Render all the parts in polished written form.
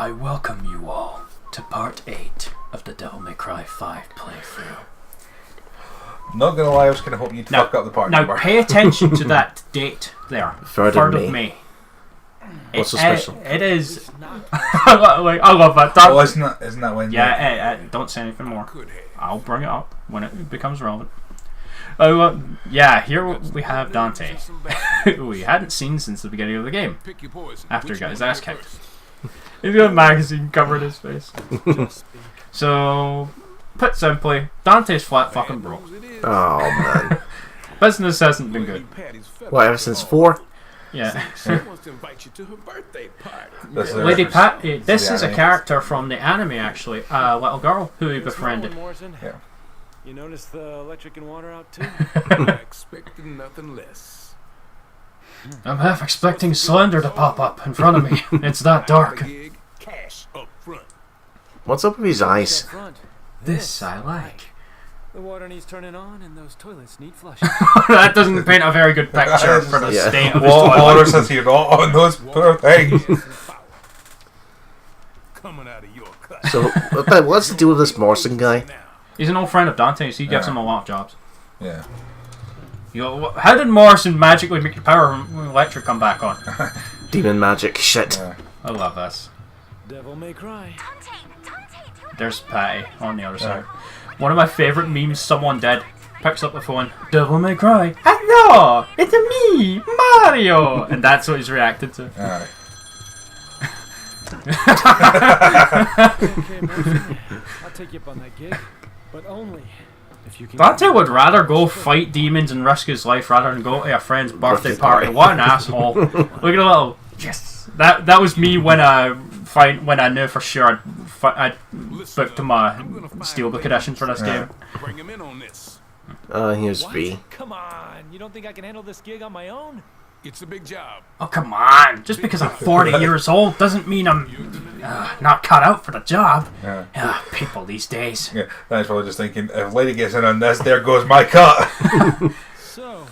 I welcome you all to part 8 of the Devil May Cry 5 playthrough. Not gonna lie, I was kind of hoping you'd fuck up the part Now, number. pay attention to that date there. 3rd of May. What's so special? It is. I love that. Oh, isn't that when? Yeah, don't say anything more. I'll bring it up when it becomes relevant. Here we have Dante, who we hadn't seen since the beginning of the game, after he got his ass kicked. He's got a magazine covering his face. So, put simply, Dante's flat fucking broke. Oh man. Business hasn't been good. What, ever since 4? Yeah. Lady Pat, this is a character from the anime, actually. A little girl who he befriended. Yeah. You notice the electric and water out too? Expecting nothing less. I'm half expecting Slender to pop up in front of me. It's that dark. Cash up front. What's up with his eyes? This I like. The water needs turning on and those toilets need flushing. That doesn't paint a very good picture for the Yeah. state of his Water toilet. says here, on those poor things. Coming out of your cut. So, what's the deal with this Morrison guy? He's an old friend of Dante's. He gives Yeah. him a lot of jobs. Yeah. How did Morrison magically make the power from electric come back on? Demon magic shit. Yeah. I love this. Devil May Cry. There's Patty on the other side. One of my favourite memes someone did. Picks up the phone. Devil May Cry. Hello! It's me, Mario! And that's what he's reacted to. Alright. Okay, Morrison, I'll take you up on that gig, but only if you can. Dante would rather go fight demons and risk his life rather than go to a friend's birthday party. What an asshole! Look at a little yes. That was me when I knew for sure I'd booked my steelbook edition for this game. Bring him in on this. Here's What? V. Come on, you don't think I can handle this gig on my own? It's a big job. Oh come on! Just because I'm 40 years old doesn't mean I'm not cut out for the job. Yeah. People these days. Yeah. That's what I was just thinking. If Lady gets in on this, there goes my cut. So,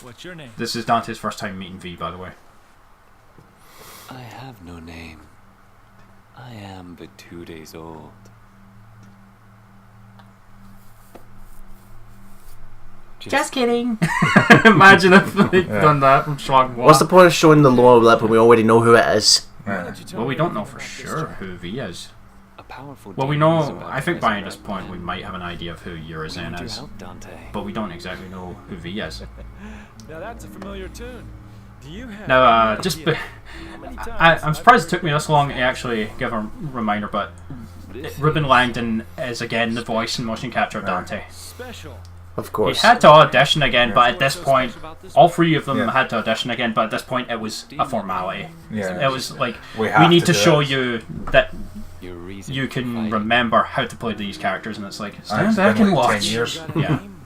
what's your name? This is Dante's first time meeting V, by the way. I have no name. I am but 2 days old. Just kidding. Imagine if they'd done that from Schlag What's the point of showing the lower lip when we already know who it is? Yeah. Well, we don't know for sure who V is. A powerful Well, we demon is know. about I to think by this resurrect point we man. might have an idea of who We Urizen need your is, help, Dante. but we don't exactly know who V is. Now that's a familiar tune. Do you have? Now, any just idea be, how many times I'm surprised it took me this long to actually give a reminder, but Ruben Langdon is again the voice and motion capture of Dante. Special. Of He course. had to audition again, but at this point, all three of them Yeah. had to audition again, but at this point it was a formality. Yeah. It was like, We we have need to to do show it. you that Your reason you for can fighting. remember how to play these characters, and it's like, It's stand been back and like 10 watch. years. Got a Yeah. name?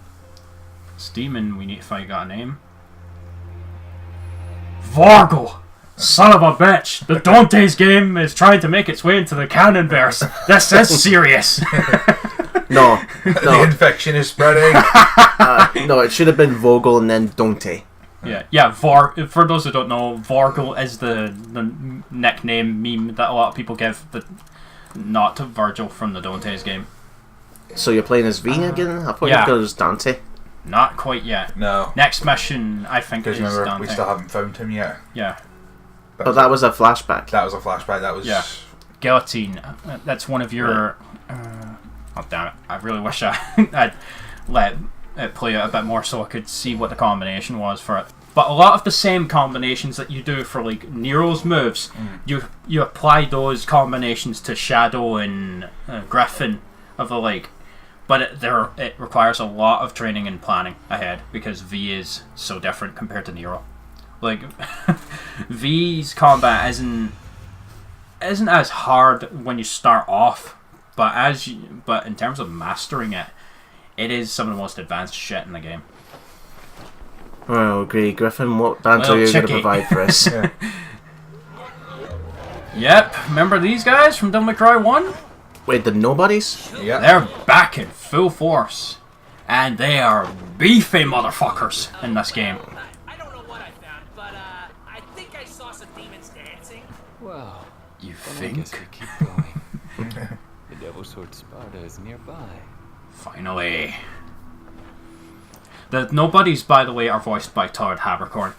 Steeman, we need to find got a name. Vargal! Son of a bitch! The Dante's game is trying to make its way into the canonverse. This is serious. No. The No. infection is spreading. No, it should have been Vogel and then Dante. Yeah. For those who don't know, Vargal is the nickname meme that a lot of people give the not to Virgil from the Dante's game. So you're playing as V again? I thought yeah. you were as Dante. Not quite yet. No. Next mission, I think, Because is remember, Dante. we still haven't found him yet. Yeah. But that was a flashback. That was a flashback. That was. Yeah. Guillotine. That's one of your. Oh damn it! I really wish I'd let it play it a bit more so I could see what the combination was for it. But a lot of the same combinations that you do for like Nero's moves, you apply those combinations to Shadow and Griffin of the like. But it requires a lot of training and planning ahead because V is so different compared to Nero. Like V's combat isn't as hard when you start off, but in terms of mastering it, it is some of the most advanced shit in the game. Oh, agree. Griffin, what banter Well, are you going to cheeky. provide for us? Yeah. Yep, remember these guys from Devil May Cry 1? Wait, the nobodies? Yeah. They're back in full force, and they are beefy motherfuckers in this game. I don't know what I found, but I think I saw some demons dancing. Well, You Then I guess think? we keep going. The Devil's Sword Sparta is nearby. Finally. The nobodies, by the way, are voiced by Todd Haberkorn,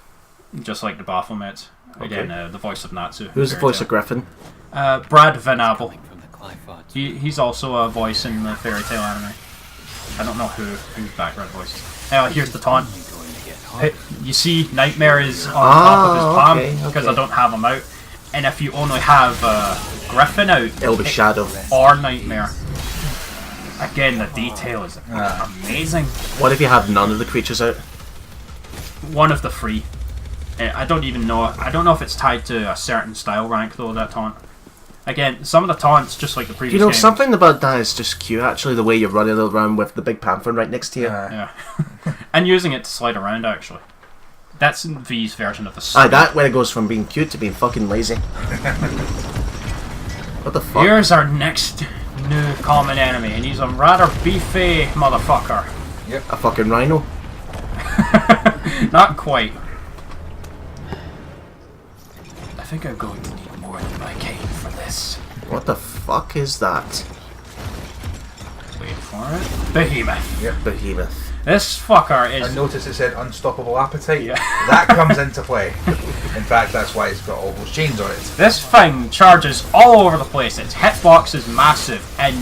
just like the Baphomets. Again, the voice of Natsu. Who's the voice of Griffin? Brad Van Abel. Coming from the Glyphods. He's also a voice in the Fairy Tail anime. I don't know whose background voice. Here's the taunt. Only going to get Hey, harder. you see, Nightmare is on top of his palm okay, because okay. I don't have him out. And if you only have Griffin out, It'll be Shadow. or Nightmare. Again, the detail is amazing. What if you have none of the creatures out? One of the three. I don't even know. I don't know if it's tied to a certain style rank though. That taunt. Again, some of the taunts, just like the previous. You know, games, something about that is just cute. Actually, the way you're running around with the big panther right next to you. Yeah, and using it to slide around. Actually, that's V's version of the. Aye, that when it goes from being cute to being fucking lazy. What the fuck? Here's our next new common enemy, and he's a rather beefy motherfucker. A fucking rhino. Not quite. I think I'm going to need more than my cane for this. What the fuck is that? Wait for it. Behemoth. Behemoth. This fucker I is. noticed it said unstoppable appetite. Yeah. That comes into play. In fact, that's why it's got all those chains on it. This thing charges all over the place. Its hitbox is massive, and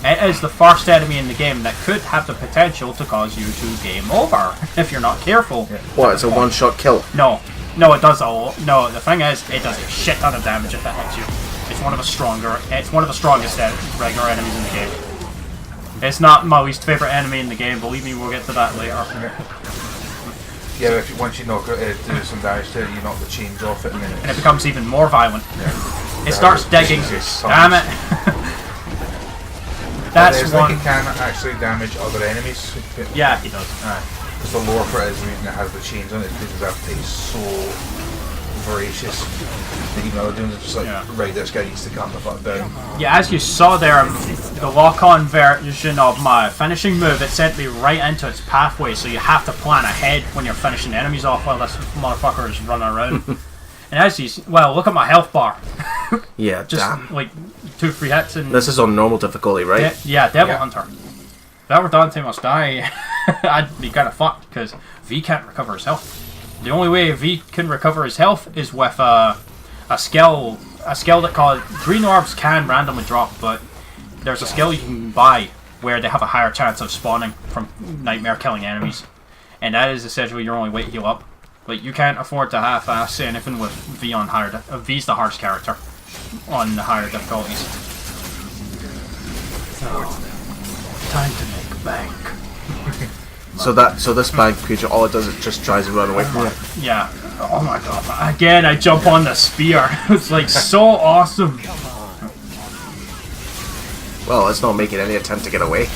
it is the first enemy in the game that could have the potential to cause you to game over if you're not careful. What? It's a one-shot kill. No, it does all. No, the thing is, it does a shit ton of damage if it hits you. It's one of the strongest regular enemies in the game. It's not my least favorite enemy in the game. Believe me, we'll get to that later. Yeah, if once you knock it, do some damage to it, you knock the chains off it, and then And it becomes even more violent. Yeah. It starts digging. Jesus, Damn it! That's it's one. like it can actually damage other enemies. Yeah, he does. Because the lore for it is the reason it has the chains on it, because his appetite is so voracious that even other dudes are just like, Yeah. right, this guy needs to calm the fuck down. Yeah, as you saw there, the lock-on version of my finishing move, it sent me right into its pathway, so you have to plan ahead when you're finishing enemies off while this motherfucker is running around. And as you see, well, look at my health bar. Yeah, Just damn. like 2-3 hits and... This is on normal difficulty, right? Yeah, Devil Yeah. Hunter. If that were Dante must die, I'd be kind of fucked, because V can't recover his health. The only way V can recover his health is with a skill that called green orbs can randomly drop, but there's a skill you can buy where they have a higher chance of spawning from Nightmare killing enemies, and that is essentially your only way to heal up. Like, you can't afford to half-ass anything with V on higher. V's the hardest character on the higher difficulties. So, time to make bank. So this bad creature, all it does is just tries to run away from you. Yeah. Oh my god. Again, I jump on the spear. It's like so awesome. Well, it's not making any attempt to get away.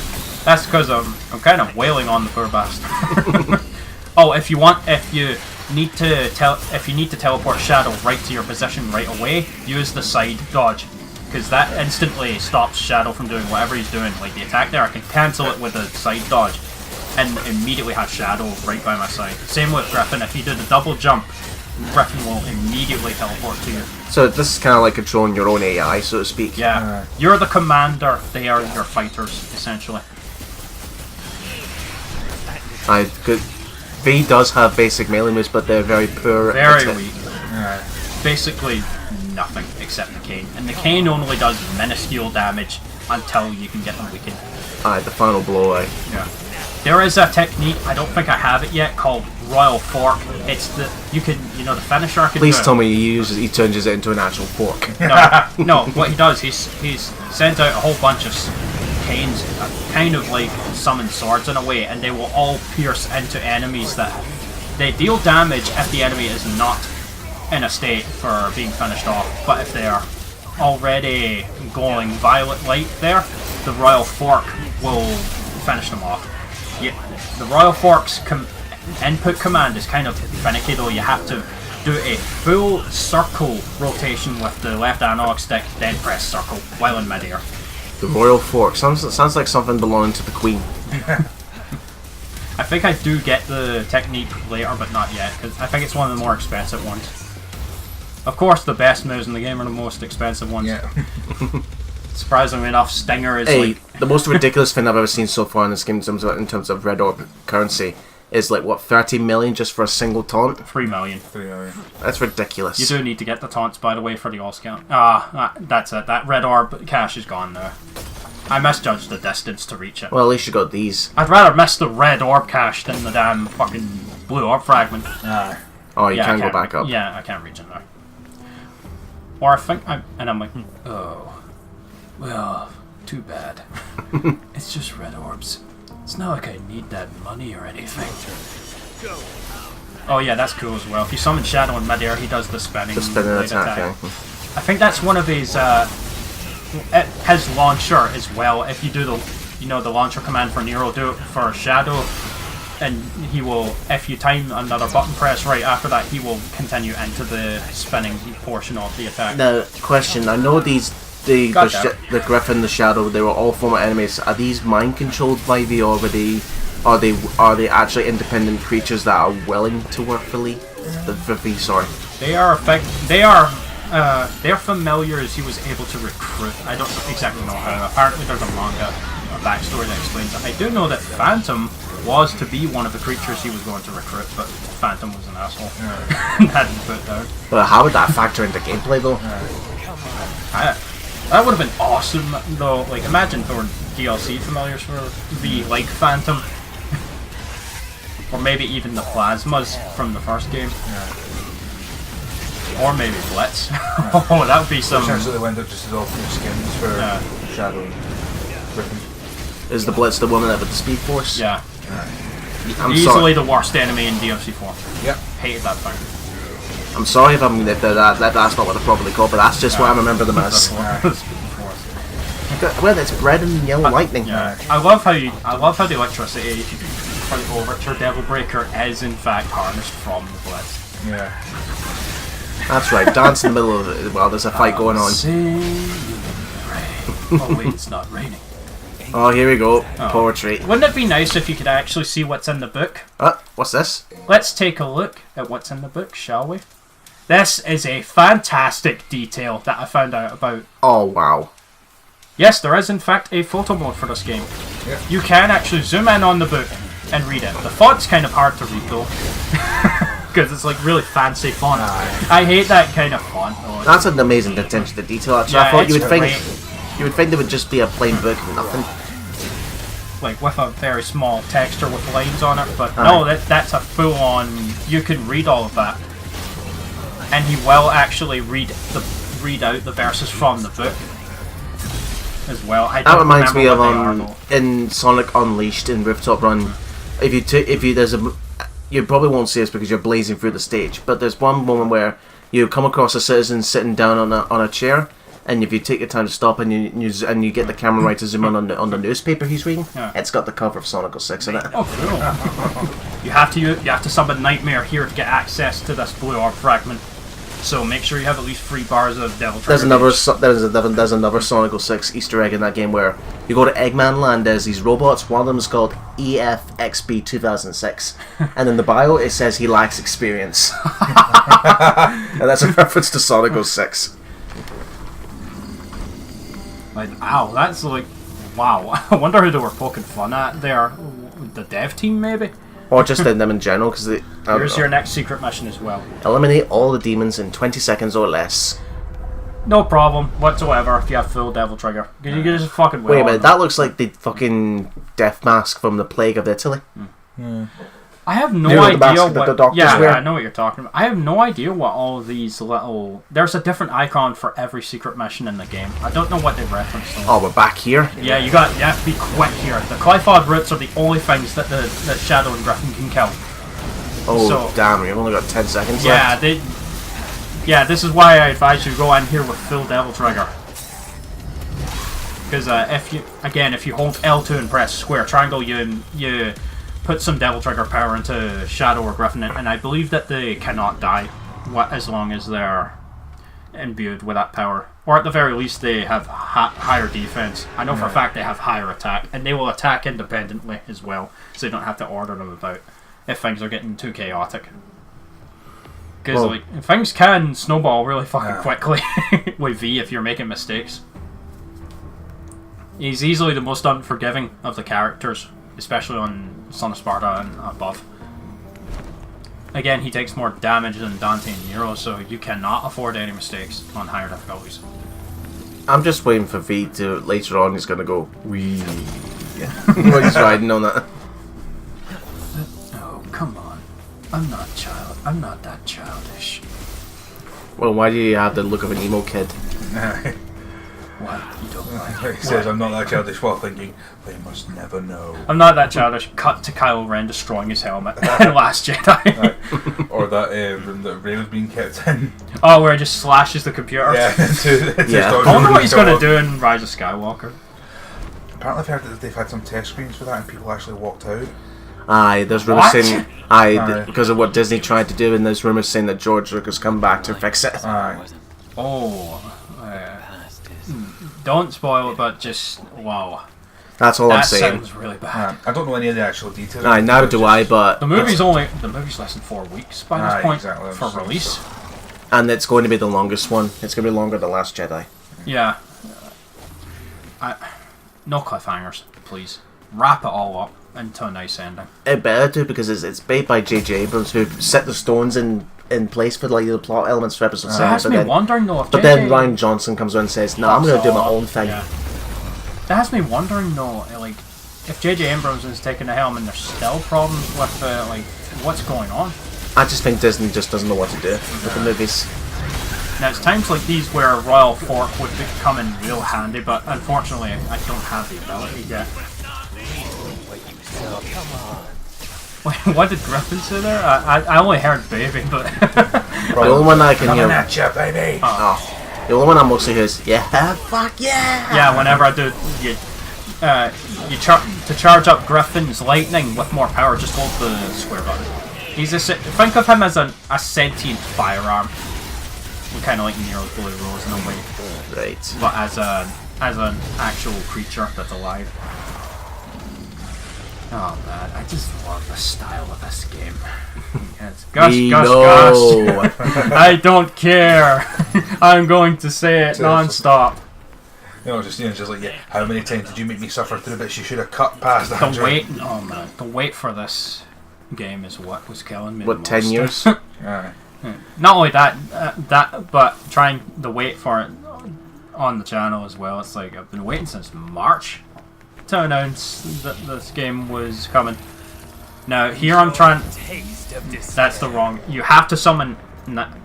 That's because I'm kind of wailing on the poor bastard. Oh, if you need to teleport Shadow right to your position right away, use the side dodge, because that instantly stops Shadow from doing whatever he's doing. Like the attack there, I can cancel it with a side dodge, and immediately have Shadow right by my side. Same with Griffin. If you do the double jump, Griffin will immediately teleport to you. So this is kind of like controlling your own AI, so to speak. Yeah, you're the commander. They are your fighters, essentially. V does have basic melee moves, but they're very poor. Very at it. weak. Basically nothing except the cane, and the cane only does minuscule damage until you can get them weakened. Aye, the final blow. Yeah. There is a technique, I don't think I have it yet, called Royal Fork. It's the the finisher I can Please do. tell me he turns it into an actual fork. No, what he does, he's sent out a whole bunch of canes, kind of like summon swords in a way, and they will all pierce into enemies that they deal damage if the enemy is not in a state for being finished off. But if they are already going violet light there, the Royal Fork will finish them off. Yeah, the Royal Fork's input command is kind of finicky though. You have to do a full circle rotation with the left analog stick, then press circle while in midair. The Royal Fork sounds like something belonging to the Queen. I think I do get the technique later, but not yet, because I think it's one of the more expensive ones. Of course, the best moves in the game are the most expensive ones. Yeah. Surprisingly enough, Stinger is Hey, like... the most ridiculous thing I've ever seen so far in this game in terms of Red Orb currency is like, what, 30 million just for a single taunt? 3 million. That's ridiculous. You do need to get the taunts, by the way, for the all-scout. That's it. That red orb cash is gone now. I misjudged the distance to reach it. Well, at least you got these. I'd rather miss the red orb cache than the damn fucking blue orb fragment. Oh, you Yeah, I can go back up. Yeah, I can't reach it now. Or I think I'm like, oh, well, too bad. It's just red orbs. It's not like I need that money or anything. Oh yeah, that's cool as well. If you summon Shadow in midair, he does the spinning blade attack. Yeah. I think that's one of his launcher as well. If you do the launcher command for Nero, do it for Shadow, and he will, if you time another button press right after that, he will continue into the spinning portion of the attack. Now, question. I know the Griffin, the Shadow, they were all former enemies. Are these mind controlled by the, or are they actually independent creatures that are willing to work for Lee? Sorry. They're familiars he was able to recruit. I don't exactly know how. Apparently there's a manga, a backstory that explains it. I do know that Phantom was to be one of the creatures he was going to recruit, but Phantom was an asshole. Hadn't put down. But how would that factor into gameplay though? That would have been awesome though. Like, imagine there were DLC familiars for the like Phantom. Or maybe even the Plasmas from the first game. Or maybe Blitz. Oh, that would be some... The chance that they went up just as all new skins for Shadow and Griffin. Is the Blitz the one that with the Speed Force? Yeah. I'm Easily sorry. the worst enemy in DMC4. Yep. Hated that thing. I'm sorry if that's not what they're properly called, but that's just what I remember them as. Well, it's red and yellow lightning. Yeah. I love how the electricity for the Overture Devil Breaker is in fact harnessed from the Blitz. Yeah. That's right. Dance in the middle of it while there's a fight going on. Sing in the rain. Oh wait, it's not raining. Oh, here we go. Poetry. Wouldn't it be nice if you could actually see what's in the book? What's this? Let's take a look at what's in the book, shall we? This is a fantastic detail that I found out about. Oh, wow. Yes, there is in fact a photo mode for this game. Yep. You can actually zoom in on the book and read it. The font's kind of hard to read though. Because it's like really fancy font. I hate that kind of font though. That's an amazing attention to detail, actually. Yeah, I thought you would great. think it would just be a plain book and nothing. Like with a very small texture with lines on it, but no, that's a full-on. You can read all of that, and he will actually read out the verses from the book as well. That reminds me of in Sonic Unleashed in Rooftop Run. You probably won't see this because you're blazing through the stage, but there's one moment where you come across a citizen sitting down on a chair. And if you take your time to stop and you get the camera right to zoom in on the newspaper he's reading, it's got the cover of Sonic 06 in it. Oh, cool! you have to summon Nightmare here to get access to this blue orb fragment. So make sure you have at least 3 bars of Devil Trigger. There's another Sonic 06 Easter egg in that game where you go to Eggman Land. There's these robots. One of them is called EFXB 2006, and in the bio it says he lacks experience, and that's a reference to Sonic 06. Like, ow, that's like, wow. I wonder who they were poking fun at there. The dev team, maybe? Or just them in general, because Here's your next secret mission as well. Eliminate all the demons in 20 seconds or less. No problem whatsoever if you have full Devil Trigger. You can just fucking Wait a minute, that looks like the fucking death mask from the Plague of Italy. I have no You know the idea mask that the doctors wear? I know what you're talking about. I have no idea what all these little... There's a different icon for every secret mission in the game. I don't know what they reference though. Oh, we're back here? Yeah, you have to be quick here. The Clifod roots are the only things that the Shadow and Griffin can kill. Oh, So- damn, we've only got 10 seconds Yeah, left. this is why I advise you to go in here with full Devil Trigger. Because if you hold L2 and press square triangle, you put some Devil Trigger power into Shadow or Griffin, and I believe that they cannot die as long as they're imbued with that power. Or at the very least, they have higher defense. I know for a fact they have higher attack, and they will attack independently as well, so you don't have to order them about if things are getting too chaotic. Because Well- like things can snowball really fucking Yeah. quickly with V if you're making mistakes. He's easily the most unforgiving of the characters, especially on Son of Sparta and above. Again, he takes more damage than Dante and Nero, so you cannot afford any mistakes on higher difficulties. I'm just waiting for V to later on. He's gonna go wee when he's riding on that. Oh, come on. I'm not that childish. Well, why do you have the look of an emo kid? What? You don't like He says, I'm not that childish while thinking, they must never know. I'm not that childish. Cut to Kylo Ren destroying his helmet in Last Jedi. Or that room that Rey was being kept in. Oh, where he just slashes the computer. Yeah, Yeah. I wonder what he's going to do in Rise of Skywalker. Apparently I've heard that they've had some test screens for that and people actually walked out. Aye, there's rumours What? saying Aye. because of what Disney tried to do, and there's rumours saying that George Lucas come back to fix it. Aye. Wasn't Oh, past his. don't spoil it, but just wow, That's all I'm that saying. sounds really bad. I don't know any of the actual details. Aye, neither do I, but The movie's less than 4 weeks by this Aye, point exactly. for release. and it's going to be the longest one. It's going to be longer than Last Jedi. Yeah, no cliffhangers, please. Wrap it all up into a nice ending. It better to, because it's made by J.J. Abrams, who set the stones in place for like the plot elements for Episode It 7. has But me then, wondering though if but then Ryan Johnson comes around and says, "No, I'm going to do my own thing." Yeah. That has me wondering though, like, if J.J. Abrams is taking the helm and there's still problems with like what's going on. I just think Disney just doesn't know what to do with the movies. Now it's times like these where a royal fork would come in real handy, but unfortunately I don't have the ability yet. Wait, what did Griffin say there? I only heard baby, but The only one I can Coming hear, at you, baby! the only one I mostly hear is, "Yeah, fuck yeah!" yeah, whenever I do, to charge up Griffin's lightning with more power, just hold the square button. Think of him as a sentient firearm, kind of like Nero's Blue Rose in a way, Right. but as an actual creature that's alive. Oh man, I just love the style of this game. It's gush, We gush, know. gush. I don't care. I'm going to say it non-stop. Just like, yeah, how many times did you make me suffer through this? You should have cut past that. The wait, oh man, the wait for this game is what was killing me. What, the 10 most. years? Aye. Not only that, but trying to wait for it on the channel as well. It's like I've been waiting since March to announce that this game was coming. Now here I'm trying. That's the wrong. You have to summon.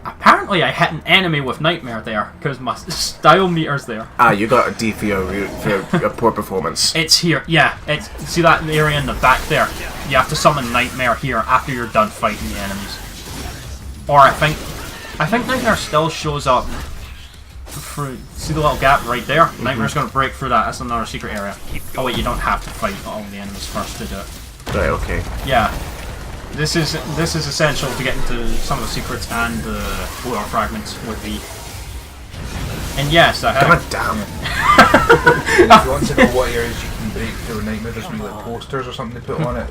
Apparently I hit an enemy with Nightmare there because my style meter's there. You got a D for your poor performance. It's here. Yeah. It's see that area in the back there. You have to summon Nightmare here after you're done fighting the enemies. Or I think Nightmare still shows up through. See the little gap right there? Nightmare's going to break through that. That's another secret area. Oh wait, you don't have to fight all the enemies first to do it. Right, okay. Yeah. This is essential to get into some of the secrets and the blue art fragments with V. And yes, I God have. damn. And if you want to know what areas you can break through Nightmare, there's wee like posters or something they put on it.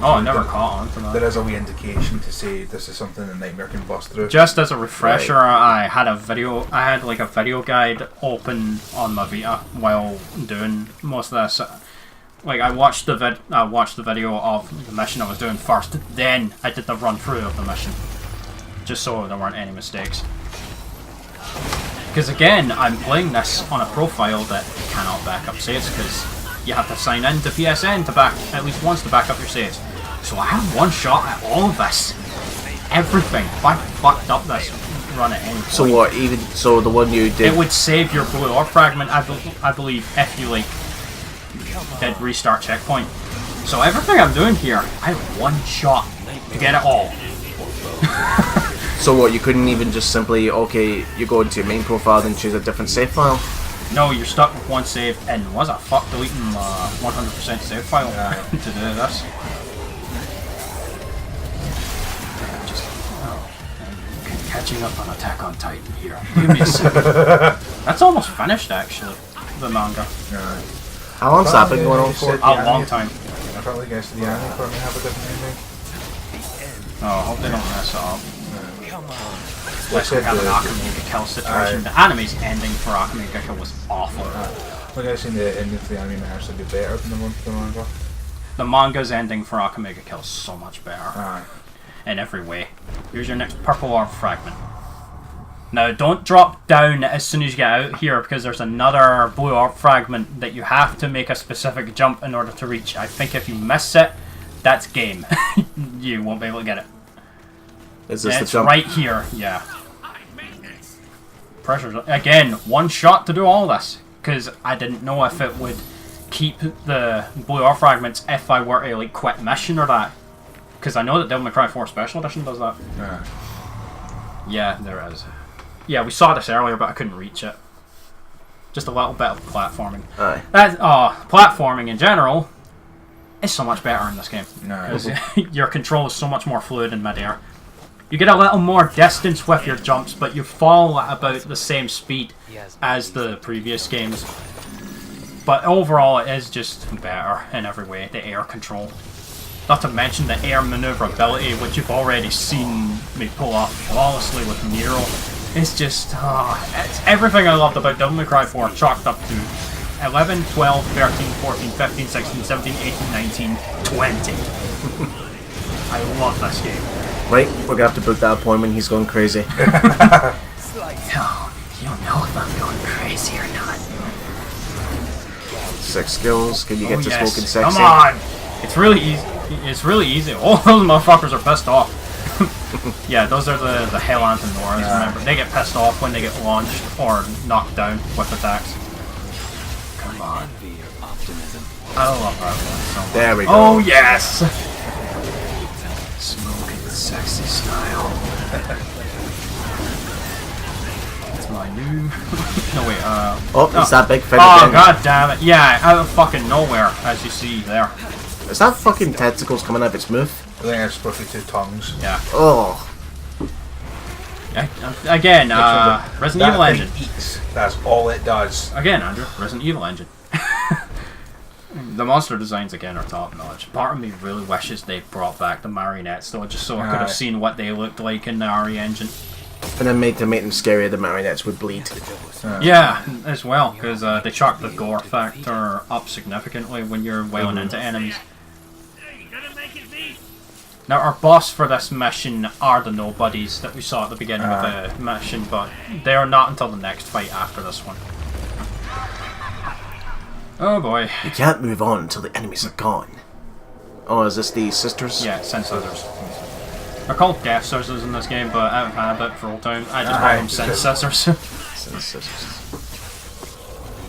Oh, I never caught on to that. There is a wee indication to say this is something that Nightmare can bust through. Just as a refresher, I had a video guide open on my Vita while doing most of this. Like I watched the video of the mission I was doing first, then I did the run through of the mission, just so there weren't any mistakes. Because again, I'm playing this on a profile that cannot back up saves because you have to sign in to PSN to back at least once to back up your saves. So I had one shot at all of this, everything. If I fucked up this run at any point, So what, so the one you did... it would save your blue orb fragment, I believe, if you like did restart checkpoint. So everything I'm doing here, I have one shot to get it all. So what, you couldn't even just simply, okay, you go into your main profile and choose a different save file? No, you're stuck with one save, and was a fuck deleting 100% save file to do this. Catching up on Attack on Titan here. Give me a second. That's almost finished, actually, the manga. How long's that been going on for? A long time. I felt like I guess the anime probably have a different ending. Oh, I hope they don't mess it up. Unless we have an Akamega kill situation. The anime's ending for Akamega kill was awful. Like I seen the ending for the anime actually be better than the manga. The manga's ending for Akamega kill is so much better. Aye. In every way. Here's your next purple orb fragment. Now don't drop down as soon as you get out here because there's another blue orb fragment that you have to make a specific jump in order to reach. I think if you miss it, that's game. You won't be able to get it. Is this It's the jump? right here, yeah. Pressure's again, one shot to do all this. Because I didn't know if it would keep the blue orb fragments if I were to like quit mission or that. Because I know that Devil May Cry 4 Special Edition does that. Yeah. Yeah, there is. Yeah, we saw this earlier, but I couldn't reach it. Just a little bit of platforming. Aye. Platforming in general is so much better in this game. No. Because your control is so much more fluid in midair. You get a little more distance with your jumps, but you fall at about the same speed as the previous games. But overall, it is just better in every way. The air control. Not to mention the air maneuverability, which you've already seen me pull off flawlessly with Nero. It's just, it's everything I loved about Devil May Cry 4 chalked up to 11, 12, 13, 14, 15, 16, 17, 18, 19, 20. I love this game. Right, we're gonna have to book that appointment. He's going crazy. No, you don't know if I'm going crazy or not. 6 skills. Can you get to yes. smoking sexy? Come on! It's really easy. It's really easy. All those motherfuckers are pissed off. Yeah, those are the Hell Anthem Noras, remember. They get pissed off when they get launched or knocked down with attacks. Come on. Envy your optimism. I love that one so much. There we go. Oh, yes! Smoking sexy style. That's my new... No, wait, Oh, it's that big thing Oh, again. god damn it. Yeah, out of fucking nowhere, as you see there. Is that fucking tentacles coming out of its mouth? I think it's supposed to be 2 tongues. Yeah. Oh. Again, Resident Evil that Engine. thing eats. That's all it does. Again, Andrew, Resident Evil Engine. The monster designs again are top notch. Part of me really wishes they brought back the marionettes though, just so I could have Aye. seen what they looked like in the RE engine. And then to make them scarier, the marionettes would bleed. Yeah, as well, because they chalk the gore factor up significantly when you're wailing into enemies. Now, our boss for this mission are the nobodies that we saw at the beginning of the mission, but they are not until the next fight after this one. Oh boy. You can't move on until the enemies are gone. Oh, is this the sisters? Yeah, Sin Scissors. They're called Death Scissors in this game, but out of habit for old time, I just call them Sin Scissors. Sisters.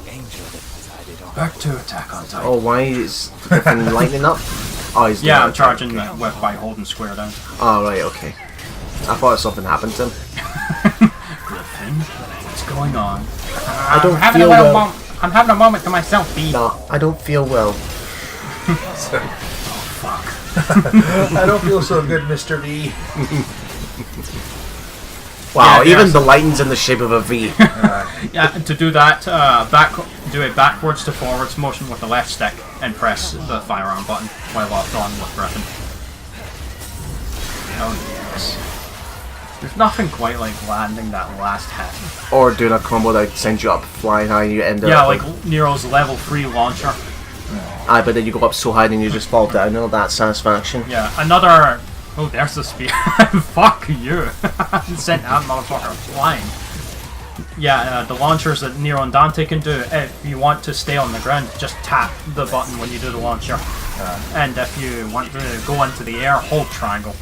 Angel that decided on. Back to Attack on Titan. Oh, why is Griffin lighting up? Oh, he's Yeah, doing I'm it. charging the whip by holding square down. Oh, right, okay. I thought something happened to him. Griffin, what's going on? I don't feel well. I'm having a moment to myself, B. No, I don't feel well. I don't feel so good, Mr. B. Wow, Yeah, even yes. the lighting's in the shape of a V. Yeah, to do that, do a backwards to forwards motion with the left stick and press the firearm button while locked on with Griffin. Oh yes. There's nothing quite like landing that last hit. Or doing a combo that sends you up flying high and you end up... Yeah, like Nero's level 3 launcher. Aye, but then you go up so high and you just fall down and all that satisfaction. Yeah, another... Oh, there's the spear. Fuck you. Sent that motherfucker flying. Yeah, the launchers that Nero and Dante can do, if you want to stay on the ground, just tap the button when you do the launcher. And if you want to go into the air, hold triangle.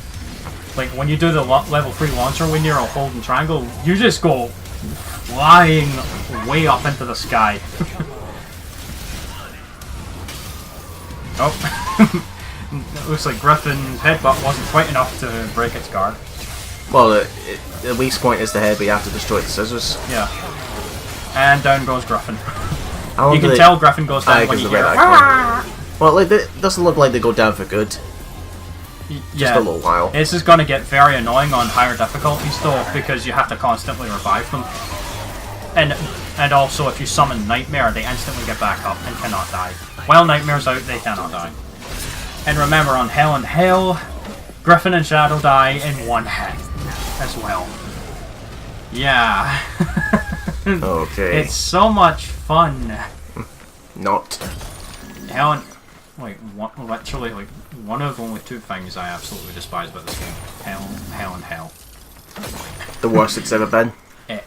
Like, when you do the level 3 launcher with Nero holding triangle, you just go flying way up into the sky. Oh. It looks like Griffin's headbutt wasn't quite enough to break its guard. Well, the weak point is the head, but you have to destroy the scissors. Yeah. And down goes Griffin. How long You do can they- tell Griffin goes down Aye, when 'cause you the hear red "Wah!" icon. Well, like, it doesn't look like they go down for good. Yeah. Just a little while. This is going to get very annoying on higher difficulties though, because you have to constantly revive them. And also, if you summon Nightmare, they instantly get back up and cannot die. While Nightmare's out, they cannot die. And remember, on Hell and Hell, Griffin and Shadow die in one hit. as well. Yeah. Okay. It's so much fun. Not. Hell, literally, like, one of only two things I absolutely despise about this game. Hell, and hell. The worst it's ever been.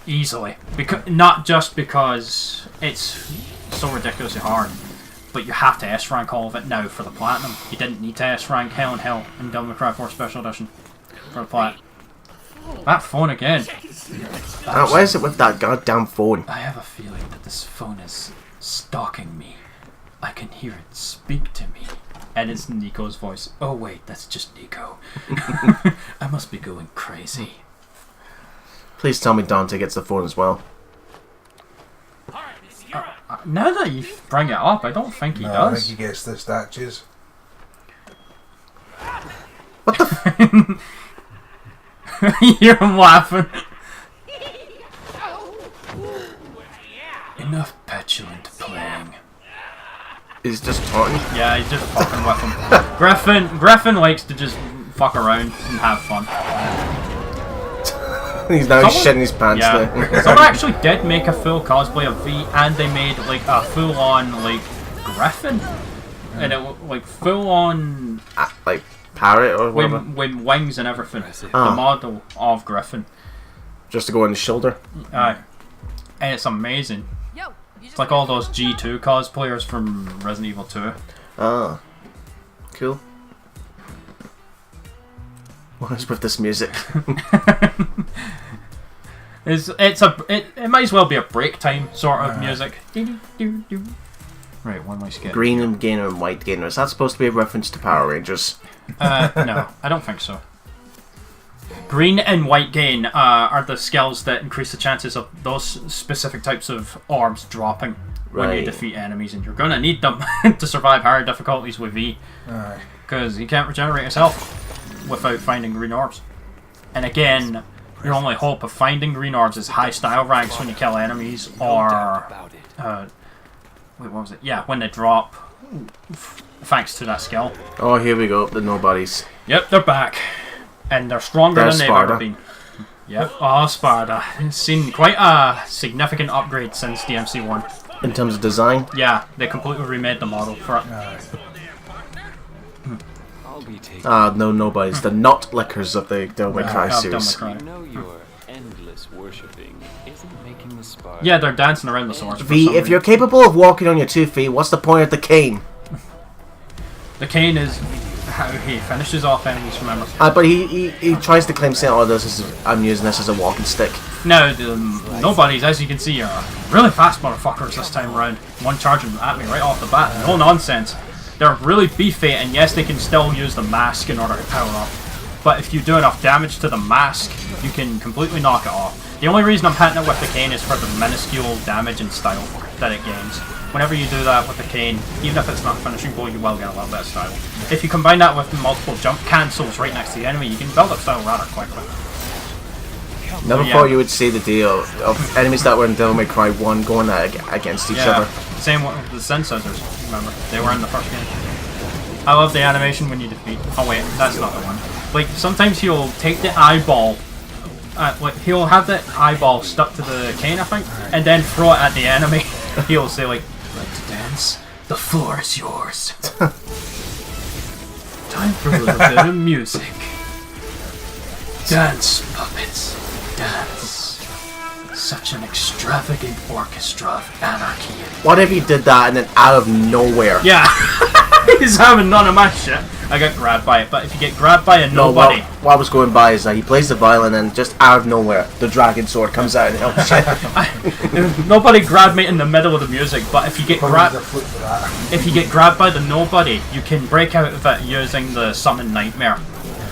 Easily. Not just because it's so ridiculously hard, but you have to S-rank all of it now for the Platinum. You didn't need to S-rank Hell and Hell in Devil May Cry 4 Special Edition for the Plat. That phone again. Why is it with that goddamn phone? I have a feeling that this phone is stalking me. I can hear it speak to me. And it's Nico's voice. Oh wait, that's just Nico. I must be going crazy. Please tell me Dante gets the phone as well. Now that you bring it up, I don't think he I does. think he gets the statues. What the You hear him laughing. Enough petulant playing. He's just taunting. Yeah, he's just fucking with him. Griffin likes to just fuck around and have fun. He's now shitting his pants Yeah. now. Someone actually did make a full cosplay of V, and they made like a full-on like Griffin, and it like full-on Like parrot or whatever. with wings and everything. Ah. The model of Griffin. Just to go on his shoulder. And it's amazing. It's like all those G2 cosplayers from Resident Evil 2. Ah. Cool. What is with this music? It might as well be a break time sort of music. Right, one way skip. Green and Gainer and White Gainer. Is that supposed to be a reference to Power Rangers? No, I don't think so. Green and White Gain are the skills that increase the chances of those specific types of orbs dropping when you Right. defeat enemies, and you're gonna need them to survive higher difficulties with V, because you can't regenerate yourself without finding green orbs. And again, your only hope of finding green orbs is high style ranks when you kill enemies, or wait, what was it? Yeah, when they drop, thanks to that skill. Oh, here we go. The nobodies. Yep, they're back. And they're stronger There's than they've ever Sparta. been. Yep. Oh, Sparta. It's seen quite a significant upgrade since DMC1. In terms of design. Yeah, they completely remade the model for it. I'll be taking. No nobodies. The not lickers of the Devil May Cry Of Devil May series. Cry. You know your endless worshipping isn't making the spark. Yeah, they're dancing around the swords. for V, some if you're reason. capable of walking on your 2 feet, what's the point of the cane? The cane is how he finishes off enemies, remember? But he tries to claim saying, "Oh, I'm using this as a walking stick." Now, the nobodies, as you can see, are really fast motherfuckers this time around. One charging at me right off the bat. No nonsense. They're really beefy, and yes, they can still use the mask in order to power up. But if you do enough damage to the mask, you can completely knock it off. The only reason I'm hitting it with the cane is for the minuscule damage and style that it gains. Whenever you do that with the cane, even if it's not finishing blow, you will get a little bit of style. If you combine that with multiple jump cancels right next to the enemy, you can build up style rather quickly. Never Yeah. thought you would see the deal of enemies that were in Devil May Cry 1 going against each other. Same with the Sin Scissors, remember? They were in the first game. I love the animation when you defeat... Oh wait, that's not the one. Like, sometimes he'll take the eyeball... he'll have the eyeball stuck to the cane, I think, and then throw it at the enemy. He'll say, like, "Like to dance? The floor is yours." Time for a little bit of music. Dance, puppets. Dance. Such an extravagant orchestra of anarchy. What if he did that and then out of nowhere? Yeah. He's having none of my shit. I got grabbed by it, but if you get grabbed by a nobody... What I was going by is that he plays the violin and just out of nowhere, the dragon sword comes out and helps shit. Nobody grabbed me in the middle of the music, but if you get grabbed... Flip for that. If you get grabbed by the nobody, you can break out of it using the Summon Nightmare.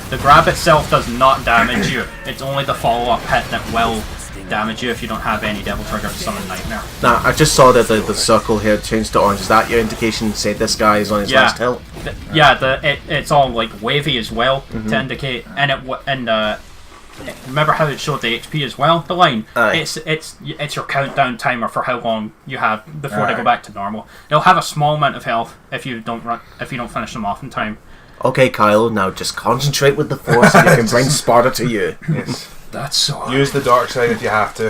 The grab itself does not damage you. It's only the follow-up hit that will damage you if you don't have any Devil Trigger to Summon Nightmare. Now, I just saw that the circle here changed to orange. Is that your indication? Say this guy is on his last hill? It's all like wavy as well to indicate, and remember how it showed the HP as well. The line, Aye. it's your countdown timer for how long you have before they go back to normal. They'll have a small amount of health if you don't finish them off in time. Okay, Kyle, now just concentrate with the force and you can bring Sparta to you. Yes. That sword. Use the dark side if you have to.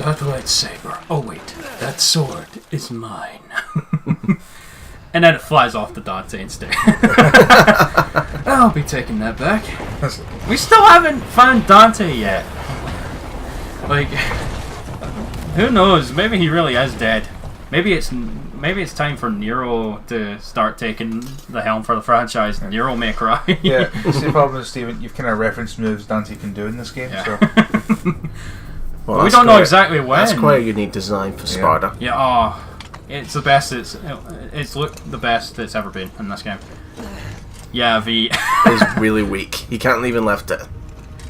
That lightsaber. Oh wait, that sword is mine. And then it flies off to Dante instead. I'll be taking that back. We still haven't found Dante yet. Like, who knows? Maybe he really is dead. Maybe it's time for Nero to start taking the helm for the franchise. Nero may cry. Yeah, see the problem is, Stephen, you've kind of referenced moves Dante can do in this game, Yeah. so... Well, We that's don't know quite- exactly when. That's quite a unique design for Sparta. Yeah, it's the best. It's looked the best it's ever been in this game. Yeah, It's really weak. You can't even lift it.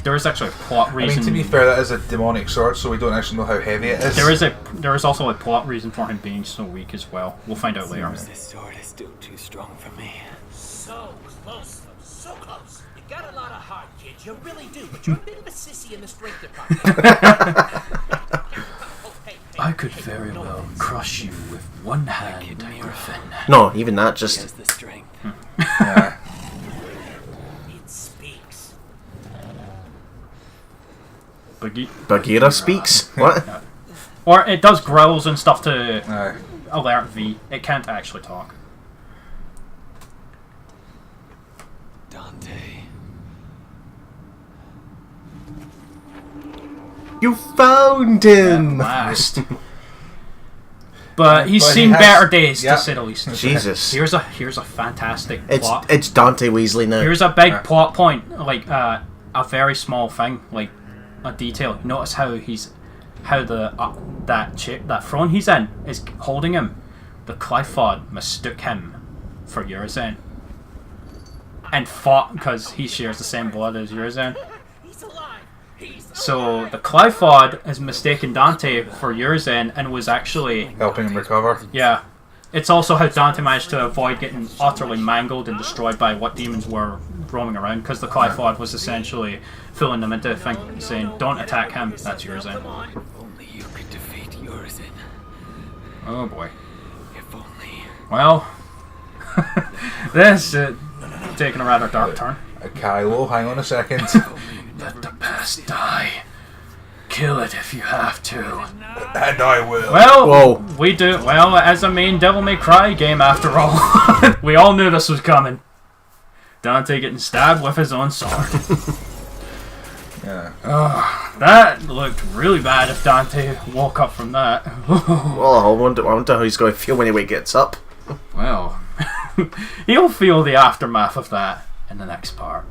there is actually a plot I reason. mean, to be fair, that is a demonic sword, so we don't actually know how heavy it is. There is also a plot reason for him being so weak as well. We'll find out later. This sword is still too strong for me. So close, though. So close. You got a lot of heart, kid. You really do. But you're a bit of a sissy in the strength department. I could very well crush you with one hand, Griffin. No, even that He has just... the strength. Yeah. It speaks. Bagheera speaks? What? Or it does growls and stuff to Aye. alert V. It can't actually talk. Dante. You found him! Last. But he's But he seen has- better days, yeah. to say the least. Jesus. Here's a fantastic It's plot. it's Dante Weasley now. Here's a big plot point, like a very small thing, like a detail. Notice how that throne he's in is holding him. The Clifford mistook him for Urizen and fought because he shares the same blood as Urizen. He's alive. He's So alive. the Clifford is mistaken Dante for Urizen and was actually, Helping him recover. yeah. It's also how Dante managed to avoid getting utterly mangled and destroyed by what demons were roaming around, because the Clifford was essentially fooling them into saying, don't attack him, that's Urizen. Only you could defeat Urizen. Oh boy. If only. Well, this taking a rather dark turn. Kylo, hang on a second. Let the past die. Kill it if you have to. And I will. Well, Whoa. we do. Well, as a main Devil May Cry game, after all, we all knew this was coming. Dante getting stabbed with his own sword. Yeah. That looked really bad if Dante woke up from that. Oh, I wonder how he's going to feel when he gets up. Well, he'll feel the aftermath of that in the next part.